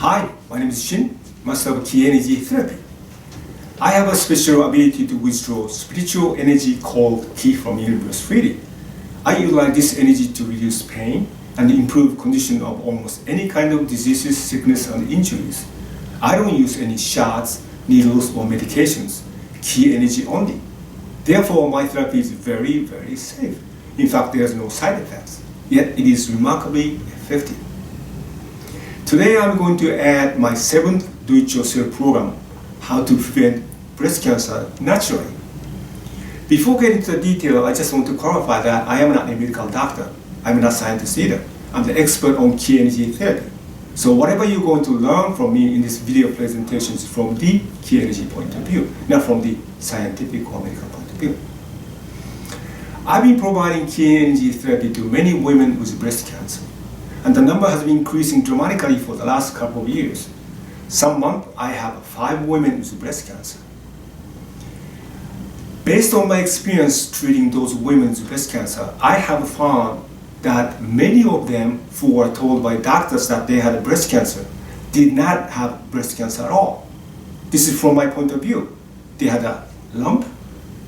Hi, my name is Shin, Master of Ki Energy Therapy. I have a special ability to withdraw spiritual energy called Ki from universe freely. I utilize this energy to reduce pain and improve condition of almost any kind of diseases, sickness, and injuries. I don't use any shots, needles, or medications. Ki energy only. Therefore, my therapy is very, very safe. In fact, there's no side effects. Yet it is remarkably effective. Today I'm going to add my 7th do-it-yourself program, how to prevent breast cancer naturally. Before getting to the detail, I just want to clarify that I am not a medical doctor. I'm not a scientist either. I'm the expert on Ki energy therapy. So whatever you're going to learn from me in this video presentation is from the Ki energy point of view, not from the scientific or medical point of view. I've been providing Ki energy therapy to many women with breast cancer, and the number has been increasing dramatically for the last couple of years. Some month I have 5 women with breast cancer. Based on my experience treating those women with breast cancer, I have found that many of them who were told by doctors that they had breast cancer did not have breast cancer at all. This is from my point of view. They had a lump,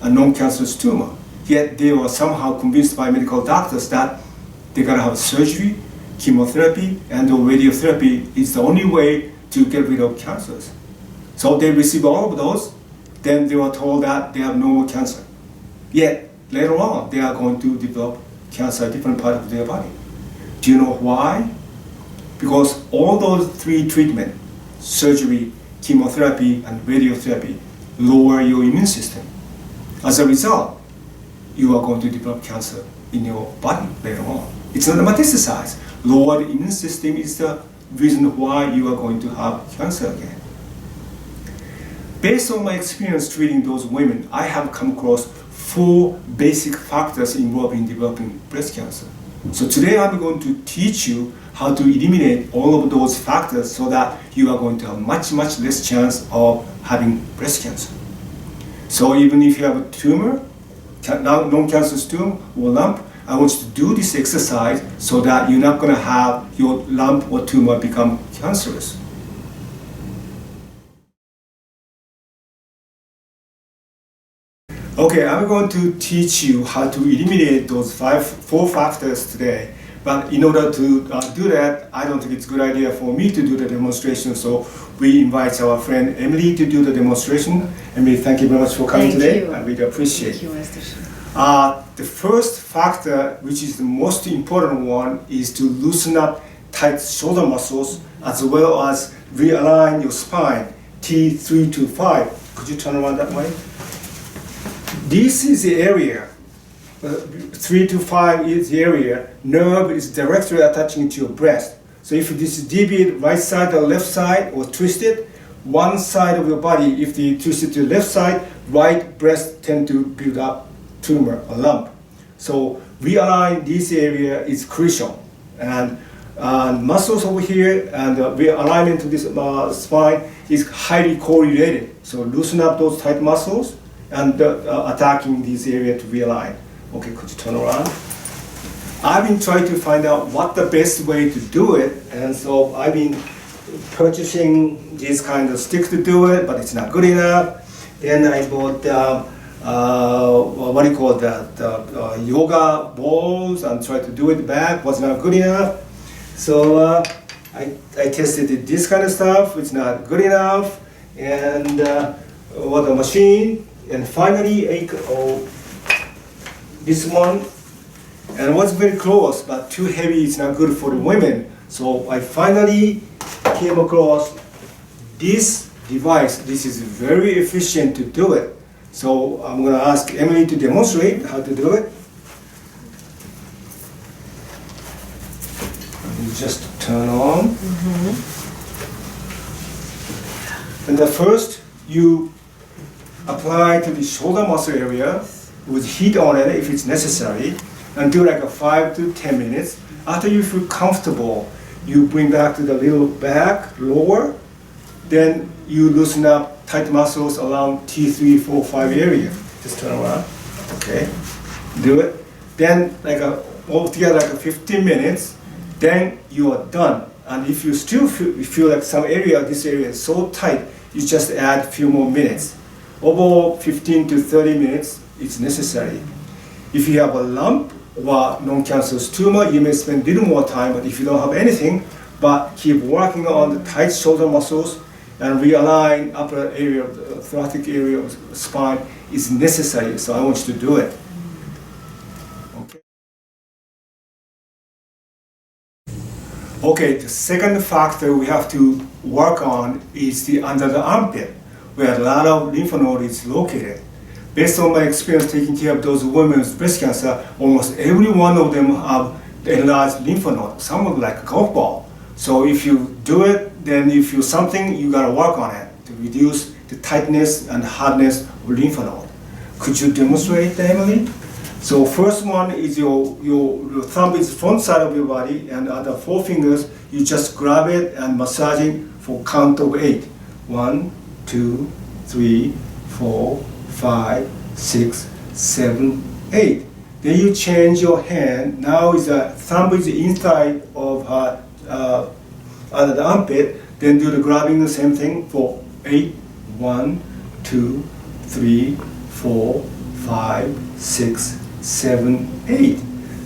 a non-cancerous tumor, yet they were somehow convinced by medical doctors that they gotta have surgery, chemotherapy, and radiotherapy is the only way to get rid of cancers. So they receive all of those, then they were told that they have no more cancer. Yet later on, they are going to develop cancer in different part of their body. Do you know why? Because all those 3 treatments, surgery, chemotherapy, and radiotherapy, lower your immune system. As a result, you are going to develop cancer in your body later on. It's not metastasize. Lower the immune system is the reason why you are going to have cancer again. Based on my experience treating those women, I have come across 4 basic factors involved in developing breast cancer. So today I'm going to teach you how to eliminate all of those factors so that you are going to have much less chance of having breast cancer. So even if you have a tumor, non-cancerous tumor or lump, I want you to do this exercise so that you're not going to have your lump or tumor become cancerous. Okay, I'm going to teach you how to eliminate those 4 factors today. But in order to do that, I don't think it's a good idea for me to do the demonstration. So we invite our friend Emily to do the demonstration. Emily, thank you very much for coming today. I really appreciate it. Thank you, Master Shin. The first factor, which is the most important one, is to loosen up tight shoulder muscles as well as realign your spine, T3 to 5. Could you turn around that way? This is the area, 3 to 5 is the area, nerve is directly attaching to your breast. So if this is deviated right side or left side or twisted, one side of your body, if they twisted to the left side, right breast tend to build up tumor, a lump. So realign this area is crucial. And muscles over here and realignment to this spine is highly correlated. So loosen up those tight muscles and attacking this area to realign. Okay, could you turn around? I've been trying to find out what the best way to do it, and so I've been purchasing this kind of stick to do it, but it's not good enough. Then I bought what do you call that, yoga balls and tried to do it back, was not good enough. So I tested this kind of stuff, it's not good enough, and what a machine. And finally, this one, and it was very close, but too heavy, it's not good for the women. So I finally came across this device. This is very efficient to do it. So I'm going to ask Emily to demonstrate how to do it. You just turn on. And the first, you apply to the shoulder muscle area with heat on it if it's necessary, and do like a 5 to 10 minutes. After you feel comfortable, you bring back to the little back, lower, then you loosen up tight muscles around T3, 4, 5 area. Just turn around, okay? Do it. Then altogether like 15 minutes, then you are done. And if you still feel like some area, this area is so tight, you just add a few more minutes. Over 15 to 30 minutes is necessary. If you have a lump or non-cancerous tumor, you may spend a little more time, but if you don't have anything, but keep working on the tight shoulder muscles and realign upper area of the thoracic area of the spine is necessary, so I want you to do it. Okay, the second factor we have to work on is the under the armpit, where a lot of lymph node is located. Based on my experience taking care of those women with breast cancer, almost every one of them have enlarged lymph node, somewhat like a golf ball. So if you do it, then if you something, you gotta work on it to reduce the tightness and hardness of lymph node. Could you demonstrate that, Emily? So first one is your thumb is front side of your body, and other 4 fingers, you just grab it and massage it for count of 8. 1, 2, 3, 4, 5, 6, 7, 8. Then you change your hand. Now is the thumb is inside of under the armpit. Then do the grabbing the same thing for 8. 1, 2, 3, 4, 5, 6, 7, 8.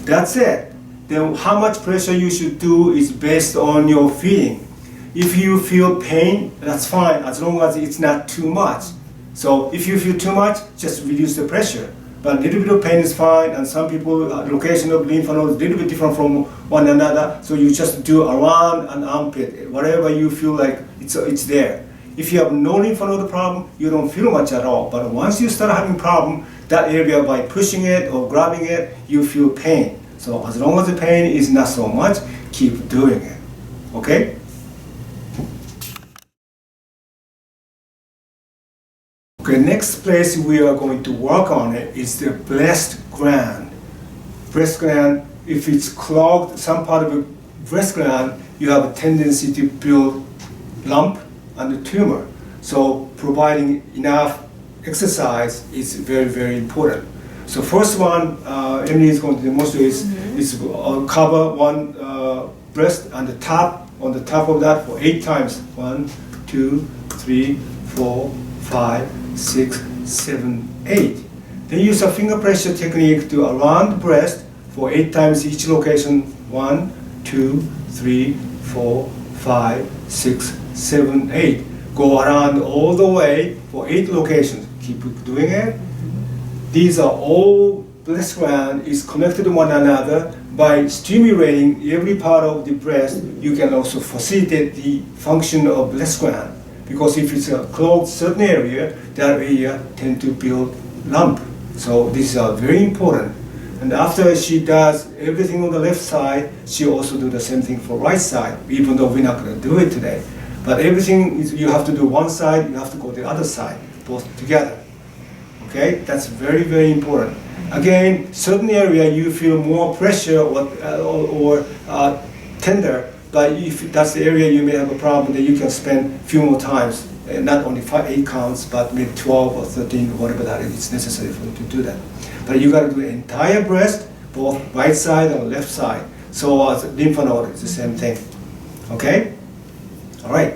That's it. Then how much pressure you should do is based on your feeling. If you feel pain, that's fine, as long as it's not too much. So if you feel too much, just reduce the pressure. But a little bit of pain is fine, and some people, location of lymph nodes is a little bit different from one another, so you just do around an armpit, whatever you feel like it's there. If you have no lymph node problem, you don't feel much at all. But once you start having problem, that area by pushing it or grabbing it, you feel pain. So as long as the pain is not so much, keep doing it. Okay? Okay, next place we are going to work on it is the breast gland. Breast gland, if it's clogged, some part of the breast gland, you have a tendency to build lump and a tumor. So providing enough exercise is very, very important. So first one, Emily is going to demonstrate is cover one breast and the top, on the top of that for 8 times. 1, 2, 3, 4, 5, 6, 7, 8. Then use a finger pressure technique to around the breast for 8 times each location. 1, 2, 3, 4, 5, 6, 7, 8. Go around all the way for 8 locations. Keep doing it. These are all breast gland is connected to one another. By stimulating every part of the breast, you can also facilitate the function of breast gland. Because if it's a clogged certain area, that area tend to build lump. So these are very important. And after she does everything on the left side, she also do the same thing for right side, even though we're not going to do it today. But everything is, you have to do one side, you have to go the other side, both together. Okay, that's very, very important. Again, certain area you feel more pressure or tender, but if that's the area you may have a problem, then you can spend a few more times, not only 8 counts, but maybe 12 or 13, or whatever that is, it's necessary for you to do that. But you got to do the entire breast, both right side and left side. So as lymph node, it's the same thing. Okay? All right.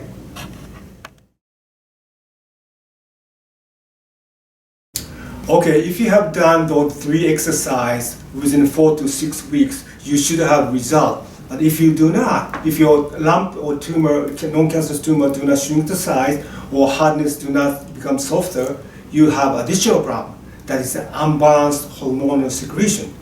Okay, if you have done those 3 exercises within 4 to 6 weeks, you should have result. But if you do not, if your lump or tumor, non-cancerous tumor do not shrink the size or hardness do not become softer, you have additional problem. That is the unbalanced hormonal secretion.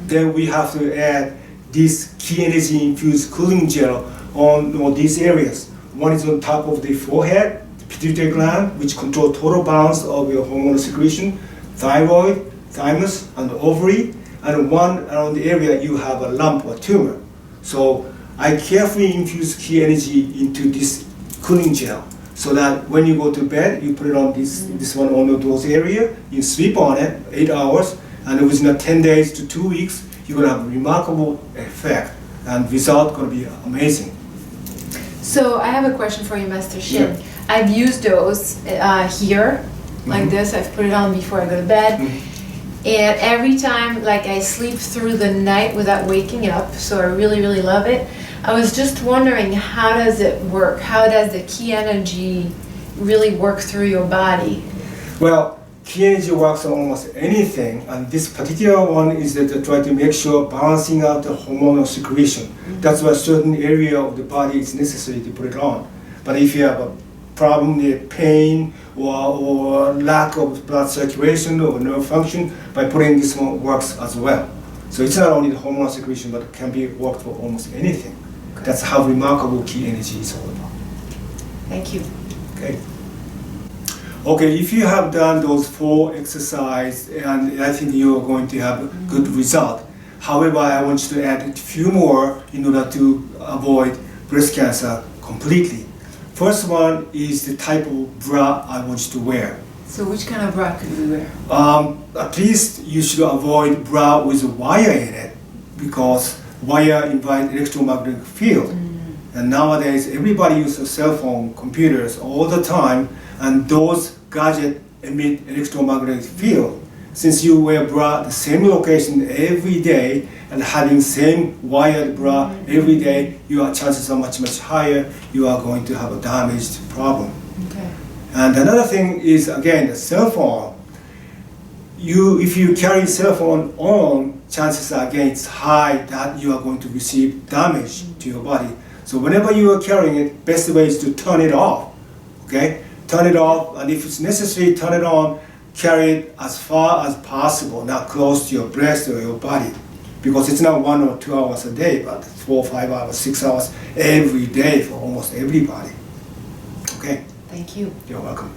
Then we have to add this key energy infused cooling gel on all these areas. One is on top of the forehead, the pituitary gland, which control total balance of your hormonal secretion, thyroid, thymus, and ovary, and one around the area you have a lump or tumor. So I carefully infuse key energy into this cooling gel so that when you go to bed, you put it on this one on those area, you sleep on it 8 hours, and within 10 days to 2 weeks, you're going to have a remarkable effect, and result going to be amazing. So I have a question for you, Master Shin. Yeah. I've used those here, like this. I've put it on before I go to bed. And every time, like, I sleep through the night without waking up, so I really, really love it. I was just wondering, how does it work? How does the key energy really work through your body? Well, key energy works on almost anything, and this particular one is that to try to make sure balancing out the hormonal secretion. That's why a certain area of the body is necessary to put it on. But if you have a problem with pain or lack of blood circulation or nerve function, by putting this one works as well. So it's not only the hormonal secretion, but it can be worked for almost anything. Okay. That's how remarkable key energy is all about. Thank you. Okay. Okay, if you have done those 4 exercises, and I think you are going to have a good result. However, I want you to add a few more in order to avoid breast cancer completely. First one is the type of bra I want you to wear. So which kind of bra could we wear? At least you should avoid bra with a wire in it, because wire invite electromagnetic field. And nowadays everybody uses cell phone, computers all the time, and those gadgets emit electromagnetic field. Since you wear bra at the same location every day and having same wired bra every day, your chances are much higher. You are going to have a damaged problem. Okay. And another thing is, again, the cell phone. If you carry cell phone on, chances are again it's high that you are going to receive damage to your body. So whenever you are carrying it, best way is to turn it off. Okay, turn it off, and if it's necessary, turn it on. Carry it as far as possible, not close to your breast or your body, because it's not 1 or 2 hours a day, but 4, 5 hours, 6 hours every day for almost everybody. Okay. Thank you. You're welcome.